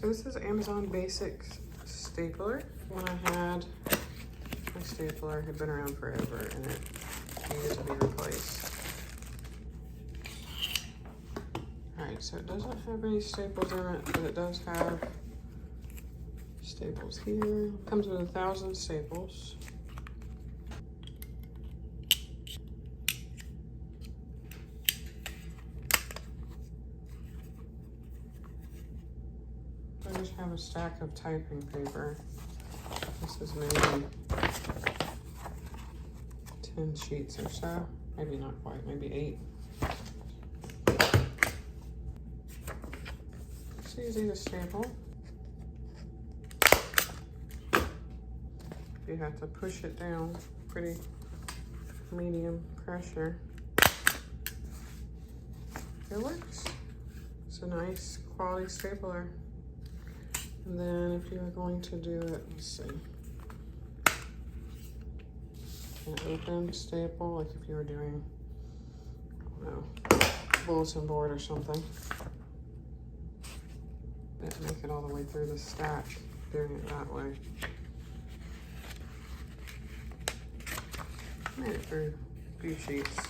So this is Amazon Basics stapler. When I had my stapler, had been around forever and it needed to be replaced. Alright, so it doesn't have any staples in it, but it does have staples here. Comes with 1,000 staples. I just have a stack of typing paper. This is maybe 10 sheets or so. Maybe not quite, maybe 8. It's easy to staple. You have to push it down pretty medium pressure. It works. It's a nice quality stapler. And then if you are going to do it, let's see. An open staple, like if you were doing, I don't know, bulletin board or something. Didn't make it all the way through the stack doing it that way. Made it through a few sheets.